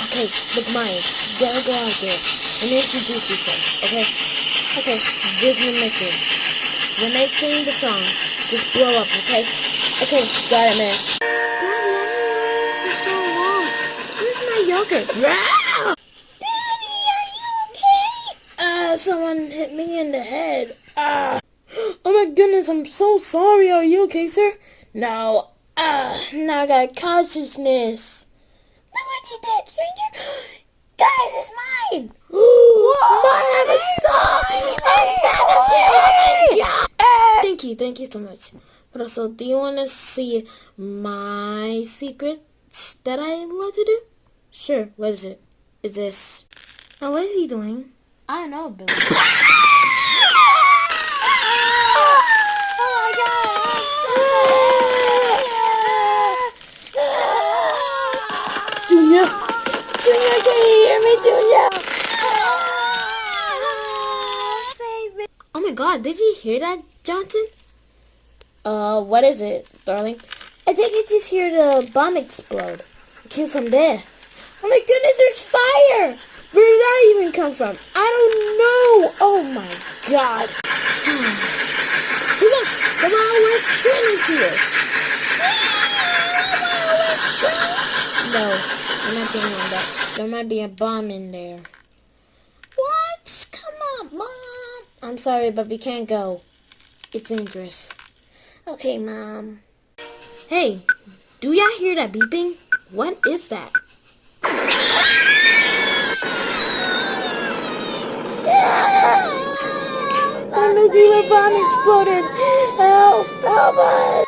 Okay, look, Maya, you gotta go out there and introduce yourself, okay? Okay, this is the mission. When they sing the song, just blow up, okay? Okay, got it, man. Daddy, I've been waiting for so long. Where's my yogurt? Daddy, are you okay? Someone hit me in the head. Oh my goodness, I'm so sorry. Are you okay, sir? No. Now I got consciousness. Look what you did, stranger. Guys, it's mine. Mine, I'm a son. I'm fan of you. Oh my God. Thank you so much. But also, do you want to see my secret that I love to do? Sure. What is it? Is this? Oh, what is he doing? I don't know, Billy. Junior, can you hear me, Junior? Save me. Oh my God, did you hear that, Johnson? What is it, darling? I think I just hear the bomb explode. It came from there. Oh my goodness, there's fire! Where did that even come from? I don't know. Oh my God. Look, the Wild West train is here. Wild West train? No, I'm not getting on that. There might be a bomb in there. What? Come on, Mom. I'm sorry, but we can't go. It's dangerous. Okay, Mom. Hey, do y'all hear that beeping? What is that? The nuclear bomb exploded. Help! Help us!